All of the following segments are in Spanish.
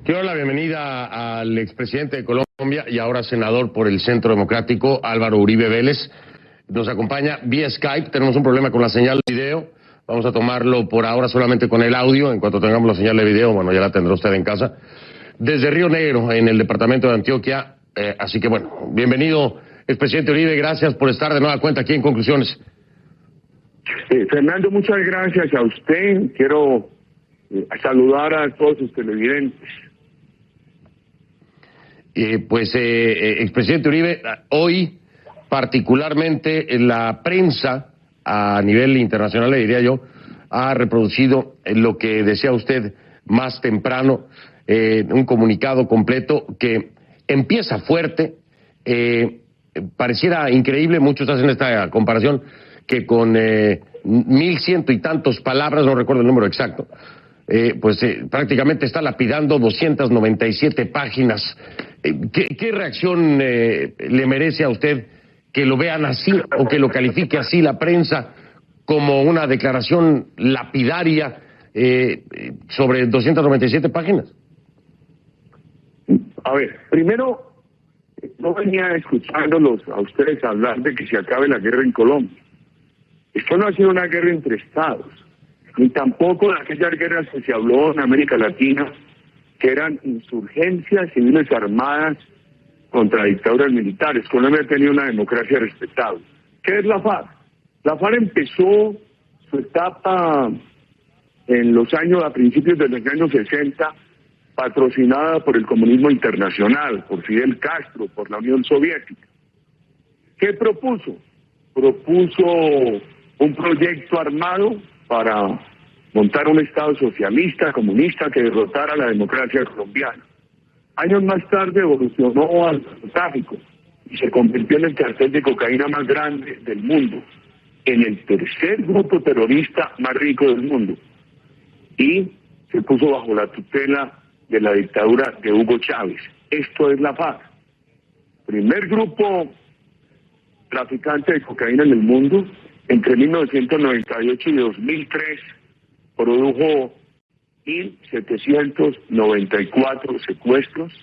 Quiero dar la bienvenida al expresidente de Colombia y ahora senador por el Centro Democrático, Álvaro Uribe Vélez. Nos acompaña vía Skype. Tenemos un problema con la señal de video. Vamos a tomarlo por ahora solamente con el audio. En cuanto tengamos la señal de video, bueno, ya la tendrá usted en casa. Desde Río Negro, en el departamento de Antioquia. Así que bueno, bienvenido, expresidente Uribe. Gracias por estar de nueva cuenta aquí en Conclusiones. Fernando, muchas gracias a usted. Quiero saludar a todos sus televidentes. Expresidente Uribe, hoy particularmente la prensa a nivel internacional, le diría yo, ha reproducido lo que decía usted más temprano, un comunicado completo que empieza fuerte, pareciera increíble, muchos hacen esta comparación, que con 1,100 y tantos palabras, no recuerdo el número exacto, prácticamente está lapidando 297 páginas. ¿Qué reacción le merece a usted que lo vean así o que lo califique así la prensa como una declaración lapidaria sobre 297 páginas? A ver, primero, no venía escuchándolos a ustedes hablar de que se acabe la guerra en Colombia. Esto no ha sido una guerra entre estados, ni tampoco de aquellas guerras que se habló en América Latina, que eran insurgencias civiles armadas contra dictaduras militares. Colombia ha tenido una democracia respetable. ¿Qué es la FARC? La FARC empezó su etapa a principios de los años 60, patrocinada por el comunismo internacional, por Fidel Castro, por la Unión Soviética. ¿Qué propuso? Propuso un proyecto armado para montar un Estado socialista, comunista, que derrotara a la democracia colombiana. Años más tarde evolucionó al narcotráfico y se convirtió en el cartel de cocaína más grande del mundo, en el tercer grupo terrorista más rico del mundo, y se puso bajo la tutela de la dictadura de Hugo Chávez. Esto es la FARC. Primer grupo traficante de cocaína en el mundo. Entre 1998 y 2003 produjo 1,794 secuestros,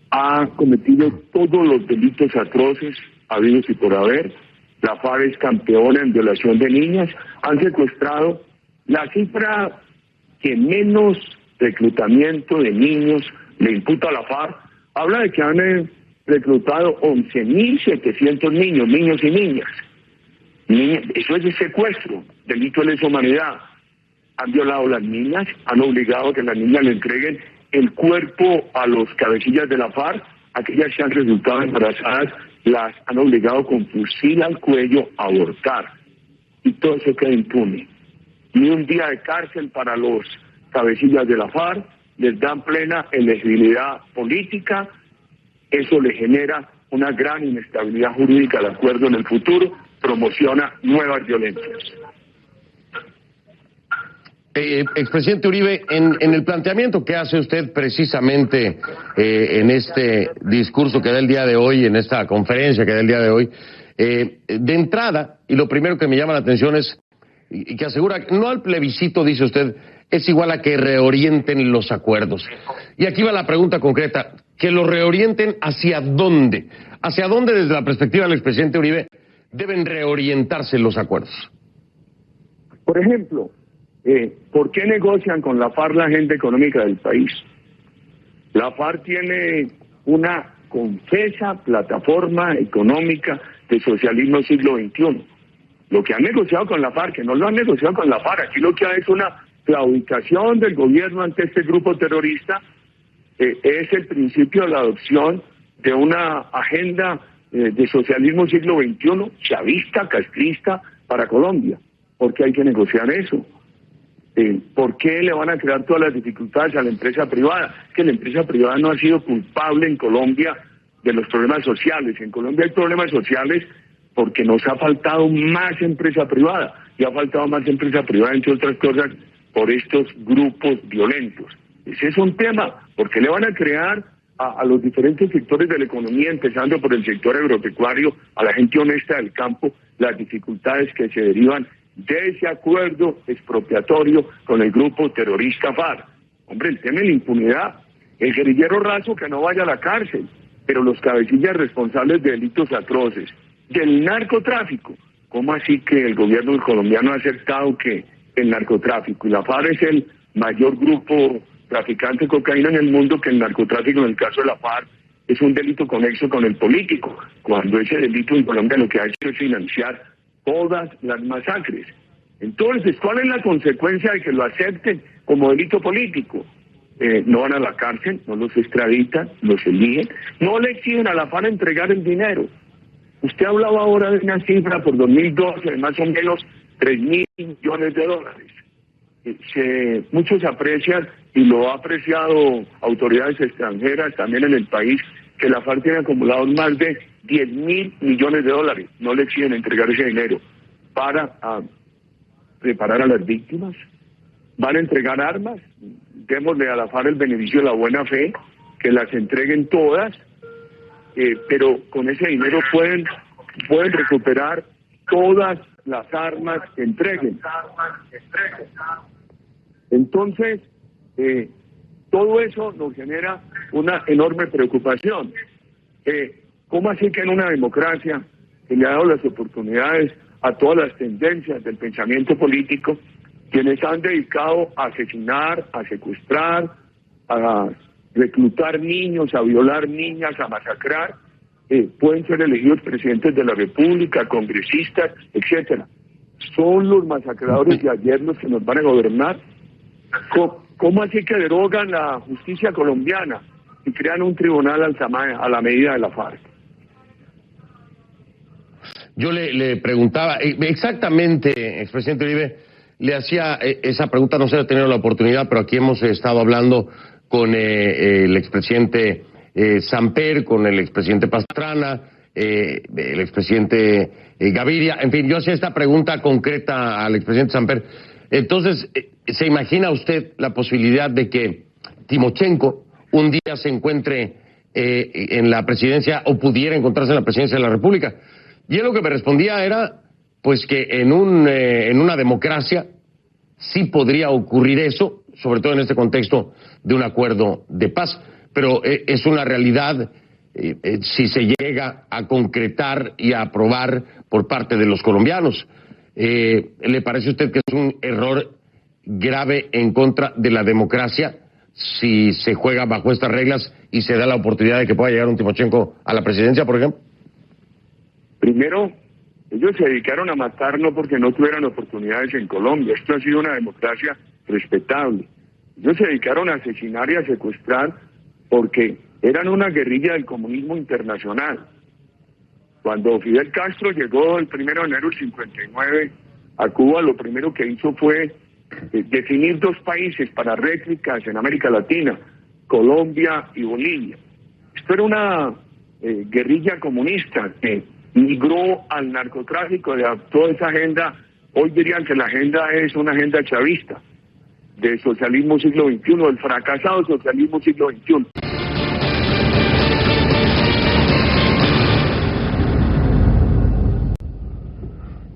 ha cometido todos los delitos atroces habidos y por haber. La FARC es campeona en violación de niñas. Han secuestrado la cifra que menos reclutamiento de niños le imputa a la FARC. Habla de que han reclutado 11.700 niños y niñas. Eso es de secuestro, delito de lesa humanidad. Han violado a las niñas, han obligado a que las niñas le entreguen el cuerpo a los cabecillas de la FARC. Aquellas que han resultado embarazadas las han obligado con fusil al cuello a abortar. Y todo eso queda impune. Ni un día de cárcel para los cabecillas de la FARC, les dan plena elegibilidad política. Eso le genera una gran inestabilidad jurídica al acuerdo en el futuro, promociona nuevas violencias. Expresidente Uribe, en el planteamiento que hace usted precisamente en este discurso que da el día de hoy, en esta conferencia que da el día de hoy, de entrada, y lo primero que me llama la atención es y que asegura, no al plebiscito, dice usted, es igual a que reorienten los acuerdos. Y aquí va la pregunta concreta, que lo reorienten ¿hacia dónde? ¿Hacia dónde, desde la perspectiva del expresidente Uribe, deben reorientarse los acuerdos? Por ejemplo, ¿por qué negocian con la FARC la agenda económica del país? La FARC tiene una confesa plataforma económica de socialismo siglo XXI. Lo que han negociado con la FARC, que no lo han negociado con la FARC, aquí lo que hay es una claudicación del gobierno ante este grupo terrorista, es el principio de la adopción de una agenda de socialismo siglo XXI, chavista, castrista, para Colombia. ¿Por qué hay que negociar eso? ¿Por qué le van a crear todas las dificultades a la empresa privada? Que la empresa privada no ha sido culpable en Colombia de los problemas sociales. En Colombia hay problemas sociales porque nos ha faltado más empresa privada. Y ha faltado más empresa privada, entre otras cosas, por estos grupos violentos. Ese es un tema. ¿Por qué le van a crear a los diferentes sectores de la economía, empezando por el sector agropecuario, a la gente honesta del campo, las dificultades que se derivan de ese acuerdo expropiatorio con el grupo terrorista FARC? Hombre, el tema de la impunidad, el guerrillero raso que no vaya a la cárcel, pero los cabecillas responsables de delitos atroces, del narcotráfico. ¿Cómo así que el gobierno colombiano ha aceptado que el narcotráfico, y la FARC es el mayor grupo traficante de cocaína en el mundo, que el narcotráfico en el caso de la FARC es un delito conexo con el político, cuando ese delito en Colombia lo que ha hecho es financiar todas las masacres? Entonces, ¿cuál es la consecuencia de que lo acepten como delito político? No van a la cárcel, no los extraditan, los eligen, no le exigen a la FARC entregar el dinero. Usted hablaba ahora de una cifra por 2012 de más o menos 3.000 millones de dólares. Muchos aprecian, y lo ha apreciado autoridades extranjeras también en el país, que la FARC tiene acumulados más de 10.000 millones de dólares. No le exigen entregar ese dinero para preparar a las víctimas. Van a entregar armas, démosle a la FARC el beneficio de la buena fe, que las entreguen todas, pero con ese dinero pueden recuperar todas las armas que entreguen. Entonces, todo eso nos genera una enorme preocupación. ¿Cómo así que en una democracia que le ha dado las oportunidades a todas las tendencias del pensamiento político, quienes han dedicado a asesinar, a secuestrar, a reclutar niños, a violar niñas, a masacrar, pueden ser elegidos presidentes de la República, congresistas, etcétera? ¿Son los masacradores de ayer los que nos van a gobernar? ¿Cómo así que derogan la justicia colombiana y crean un tribunal a la medida de la FARC? Yo le preguntaba, exactamente, expresidente Uribe, le hacía esa pregunta, no sé si ha tenido la oportunidad, pero aquí hemos estado hablando con el expresidente Samper, con el expresidente Pastrana, el expresidente Gaviria, en fin, yo hacía esta pregunta concreta al expresidente Samper. Entonces, ¿se imagina usted la posibilidad de que Timochenko un día se encuentre en la presidencia o pudiera encontrarse en la presidencia de la República? Y él lo que me respondía era, pues que en una democracia sí podría ocurrir eso, sobre todo en este contexto de un acuerdo de paz, pero es una realidad si se llega a concretar y a aprobar por parte de los colombianos. ¿Le parece a usted que es un error grave en contra de la democracia si se juega bajo estas reglas y se da la oportunidad de que pueda llegar un Timochenko a la presidencia, por ejemplo? Primero, ellos se dedicaron a matar no porque no tuvieran oportunidades en Colombia. Esto ha sido una democracia respetable. Ellos se dedicaron a asesinar y a secuestrar porque eran una guerrilla del comunismo internacional. Cuando Fidel Castro llegó el 1 de enero del 59 a Cuba, lo primero que hizo fue definir dos países para réplicas en América Latina, Colombia y Bolivia. Esto era una guerrilla comunista que migró al narcotráfico, adaptó esa agenda. Hoy dirían que la agenda es una agenda chavista, del socialismo siglo XXI, del fracasado socialismo siglo XXI.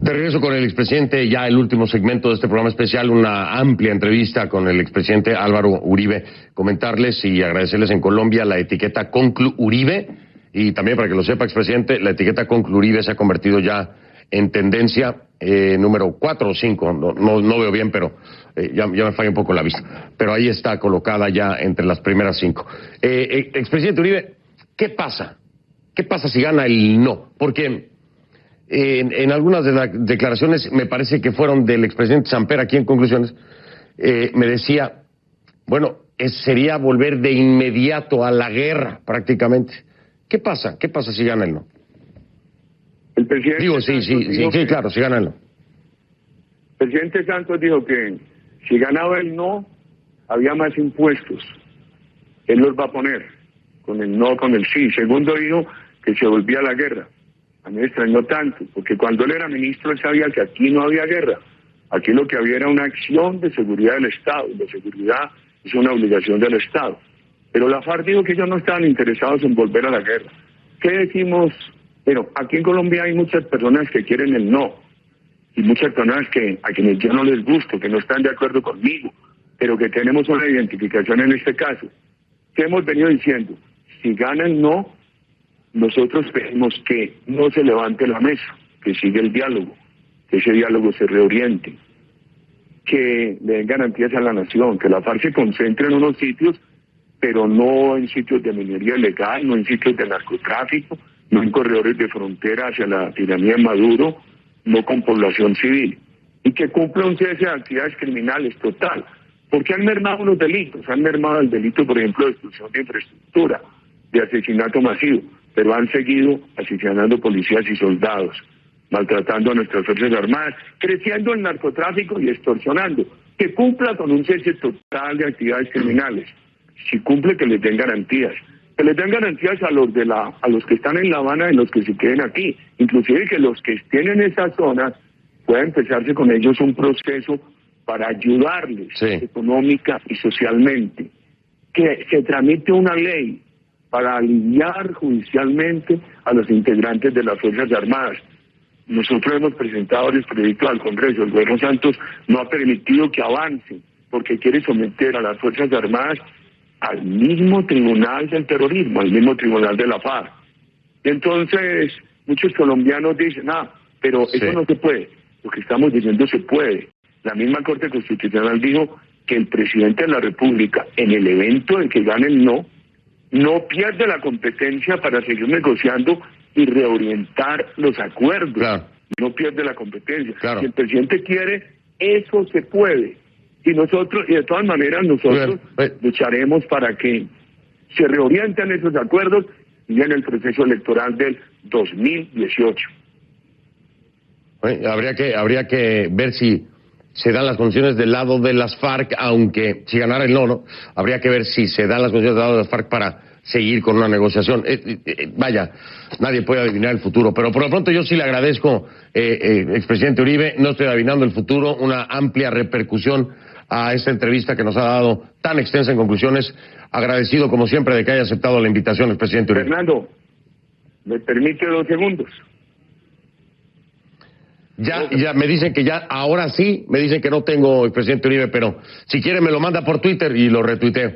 De regreso con el expresidente, ya el último segmento de este programa especial, una amplia entrevista con el expresidente Álvaro Uribe. Comentarles y agradecerles en Colombia la etiqueta Conclu Uribe, y también para que lo sepa, expresidente, la etiqueta Conclu Uribe se ha convertido ya en tendencia número 4 o 5, no veo bien, pero ya me falla un poco la vista, pero ahí está colocada ya entre las primeras 5. Expresidente Uribe, ¿qué pasa? ¿Qué pasa si gana el no? Porque en algunas de las declaraciones, me parece que fueron del expresidente Samper, aquí en conclusiones, me decía, bueno, sería volver de inmediato a la guerra prácticamente. ¿Qué pasa? ¿Qué pasa si gana el no? El presidente Digo, sí, claro, si gana el no. El presidente Santos dijo que si ganaba el no, había más impuestos. Él los va a poner, con el no, con el sí. Segundo, dijo que se volvía a la guerra. A mí me extrañó tanto, porque cuando él era ministro, él sabía que aquí no había guerra. Aquí lo que había era una acción de seguridad del Estado, y la seguridad es una obligación del Estado. Pero la FARC dijo que ellos no estaban interesados en volver a la guerra. ¿Qué decimos? Bueno, aquí en Colombia hay muchas personas que quieren el no, y muchas personas a quienes yo no les gusto, que no están de acuerdo conmigo, pero que tenemos una identificación en este caso. ¿Qué hemos venido diciendo? Si gana el no, nosotros pedimos que no se levante la mesa, que siga el diálogo, que ese diálogo se reoriente, que le den garantías a la nación, que la FARC se concentre en unos sitios, pero no en sitios de minería ilegal, no en sitios de narcotráfico, no en corredores de frontera hacia la tiranía de Maduro, no con población civil, y que cumpla un cese de actividades criminales total, porque han mermado unos delitos, han mermado el delito, por ejemplo, de destrucción de infraestructura, de asesinato masivo, pero han seguido asesinando policías y soldados, maltratando a nuestras Fuerzas Armadas, creciendo el narcotráfico y extorsionando. Que cumpla con un cese total de actividades criminales. Si cumple, que les den garantías. Que les den garantías a los que están en La Habana y los que se queden aquí. Inclusive que los que estén en esas zonas pueda empezarse con ellos un proceso para ayudarles económica y socialmente. Que se tramite una ley para aliviar judicialmente a los integrantes de las Fuerzas Armadas. Nosotros hemos presentado varios proyectos al Congreso. El gobierno Santos no ha permitido que avancen porque quiere someter a las Fuerzas Armadas al mismo tribunal del terrorismo, al mismo tribunal de la FARC. Entonces, muchos colombianos dicen, pero eso no se puede. Lo que estamos diciendo se puede. La misma Corte Constitucional dijo que el presidente de la República, en el evento en que gane el no pierde la competencia para seguir negociando y reorientar los acuerdos. Claro. No pierde la competencia. Claro. Si el presidente quiere, eso se puede. Y nosotros, y de todas maneras, nosotros lucharemos para que se reorienten esos acuerdos y en el proceso electoral del 2018. Habría que ver si se dan las condiciones del lado de las FARC, aunque si ganara el no, habría que ver si se dan las condiciones del lado de las FARC para seguir con una negociación. Vaya, nadie puede adivinar el futuro, pero por lo pronto yo sí le agradezco, expresidente Uribe, no estoy adivinando el futuro, una amplia repercusión a esta entrevista que nos ha dado tan extensa en conclusiones. Agradecido como siempre de que haya aceptado la invitación, expresidente Uribe. Fernando, ¿me permite 2 segundos? Ya me dicen que ya, ahora sí, me dicen que no tengo el presidente Uribe, pero si quiere me lo manda por Twitter y lo retuiteo.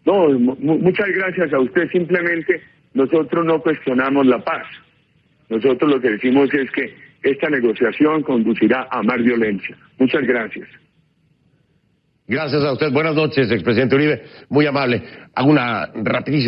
No, muchas gracias a usted. Simplemente nosotros no cuestionamos la paz. Nosotros lo que decimos es que esta negociación conducirá a más violencia. Muchas gracias. Gracias a usted. Buenas noches, expresidente Uribe. Muy amable. Hago una rapidísima